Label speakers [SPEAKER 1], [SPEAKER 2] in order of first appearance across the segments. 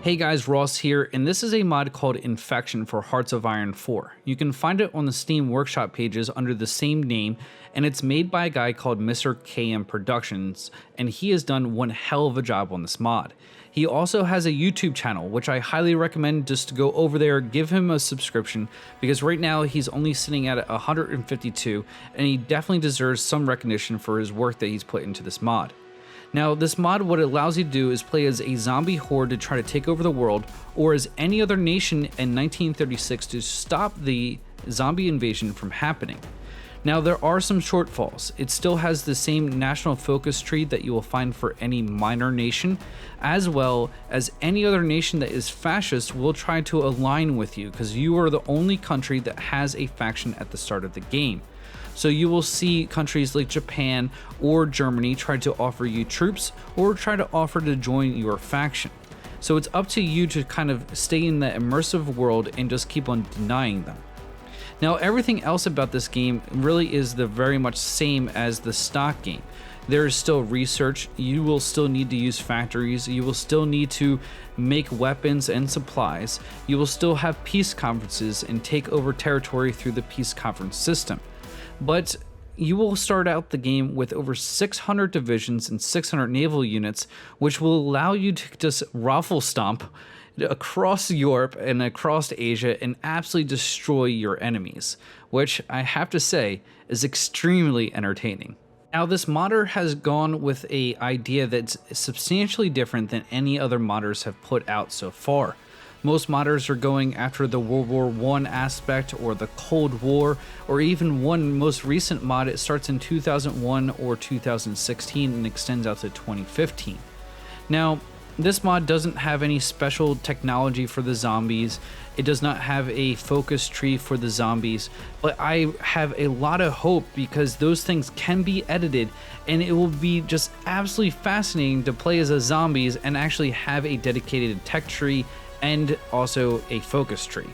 [SPEAKER 1] Hey guys, Ross here, and this is a mod called Infection for Hearts of Iron 4. You can find it on the Steam Workshop pages under the same name, and it's made by a guy called Mr. KM Productions, and he has done one hell of a job on this mod. He also has a YouTube channel, which I highly recommend just to go over there, give him a subscription, because right now he's only sitting at 152, and he definitely deserves some recognition for his work that he's put into this mod. Now, this mod, what it allows you to do is play as a zombie horde to try to take over the world, or as any other nation in 1936 to stop the zombie invasion from happening. Now, there are some shortfalls. It still has the same national focus tree that you will find for any minor nation, as well as any other nation that is fascist will try to align with you, because you are the only country that has a faction at the start of the game. So you will see countries like Japan or Germany try to offer you troops or try to offer to join your faction. So it's up to you to kind of stay in that immersive world and just keep on denying them. Now, everything else about this game really is the very much same as the stock game. There is still research, you will still need to use factories, you will still need to make weapons and supplies, you will still have peace conferences and take over territory through the peace conference system. But you will start out the game with over 600 divisions and 600 naval units, which will allow you to just raffle stomp across Europe and across Asia and absolutely destroy your enemies, which I have to say is extremely entertaining. Now, this modder has gone with an idea that's substantially different than any other modders have put out so far. Most modders are going after the World War I aspect or the Cold War, or even one most recent mod. It starts in 2001 or 2016 and extends out to 2015. Now, this mod doesn't have any special technology for the zombies. It does not have a focus tree for the zombies, but I have a lot of hope because those things can be edited and it will be just absolutely fascinating to play as a zombies and actually have a dedicated tech tree and also a focus tree.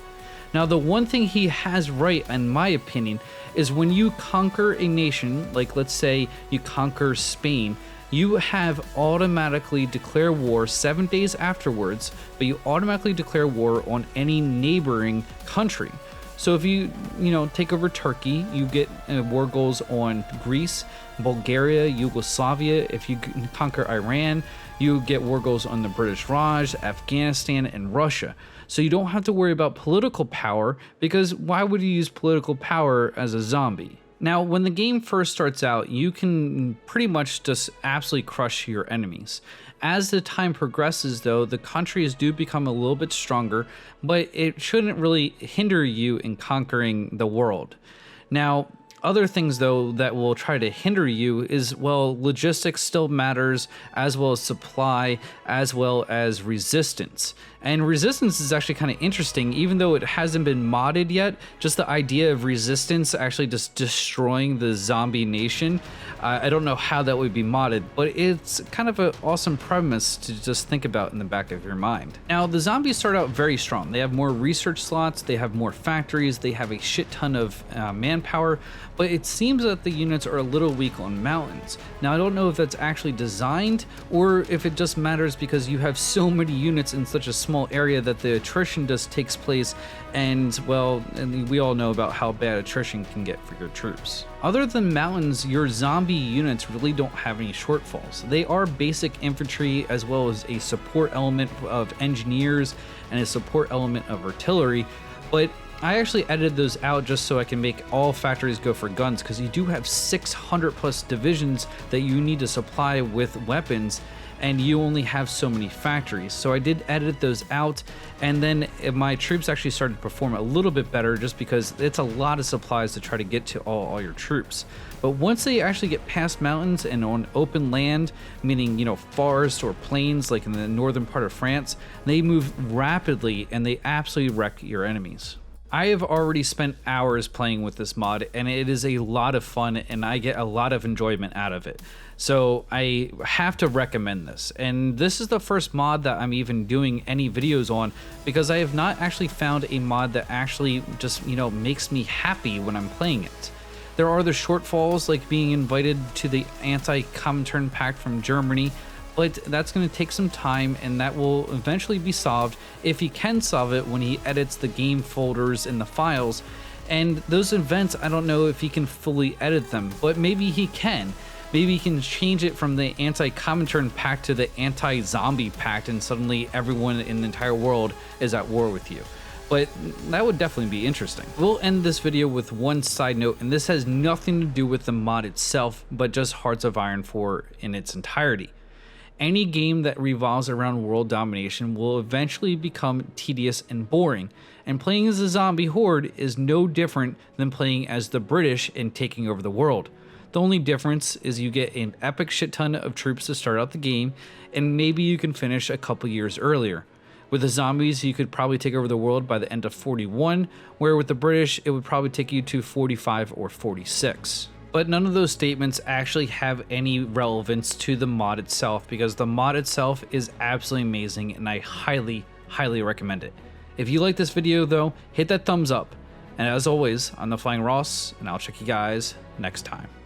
[SPEAKER 1] Now, the one thing he has right, in my opinion, is when you conquer a nation, like let's say you conquer Spain, you have automatically declare war 7 days afterwards, but you automatically declare war on any neighboring country. So if you take over Turkey, you get war goals on Greece, Bulgaria, Yugoslavia. If you conquer Iran, you get war goals on the British Raj, Afghanistan, and Russia. So you don't have to worry about political power, because why would you use political power as a zombie? Now, when the game first starts out, you can pretty much just absolutely crush your enemies. As the time progresses, though, the countries do become a little bit stronger, but it shouldn't really hinder you in conquering the world. Now, other things, though, that will try to hinder you is, well, logistics still matters, as well as supply, as well as resistance. And resistance is actually kind of interesting, even though it hasn't been modded yet. Just the idea of resistance actually just destroying the zombie nation. I don't know how that would be modded, but it's kind of an awesome premise to just think about in the back of your mind. Now, the zombies start out very strong. They have more research slots, they have more factories, they have a shit ton of manpower, but it seems that the units are a little weak on mountains. Now, I don't know if that's actually designed or if it just matters because you have so many units in such a small area that the attrition just takes place, and well, and we all know about how bad attrition can get for your troops. Other than mountains, your zombie units really don't have any shortfalls. They are basic infantry, as well as a support element of engineers and a support element of artillery, but I actually edited those out just so I can make all factories go for guns, because you do have 600 plus divisions that you need to supply with weapons, and you only have so many factories. So I did edit those out, and then my troops actually started to perform a little bit better, just because it's a lot of supplies to try to get to all your troops. But once they actually get past mountains and on open land, meaning forest or plains like in the northern part of France, they move rapidly and they absolutely wreck your enemies. I have already spent hours playing with this mod, and it is a lot of fun, and I get a lot of enjoyment out of it. So I have to recommend this. And this is the first mod that I'm even doing any videos on, because I have not actually found a mod that actually just, makes me happy when I'm playing it. There are the shortfalls, like being invited to the anti-Comintern Pact from Germany, but that's going to take some time, and that will eventually be solved if he can solve it when he edits the game folders and the files. And those events, I don't know if he can fully edit them, but maybe he can. Maybe he can change it from the anti-Comintern pact to the anti-zombie pact, and suddenly everyone in the entire world is at war with you. But that would definitely be interesting. We'll end this video with one side note, and this has nothing to do with the mod itself, but just Hearts of Iron 4 in its entirety. Any game that revolves around world domination will eventually become tedious and boring, and playing as a zombie horde is no different than playing as the British and taking over the world. The only difference is you get an epic shit ton of troops to start out the game, and maybe you can finish a couple years earlier. With the zombies, you could probably take over the world by the end of 41, where with the British, it would probably take you to 45 or 46. But none of those statements actually have any relevance to the mod itself, because the mod itself is absolutely amazing, and I highly, highly recommend it. If you like this video though, hit that thumbs up. And as always, I'm the Flying Ross, and I'll check you guys next time.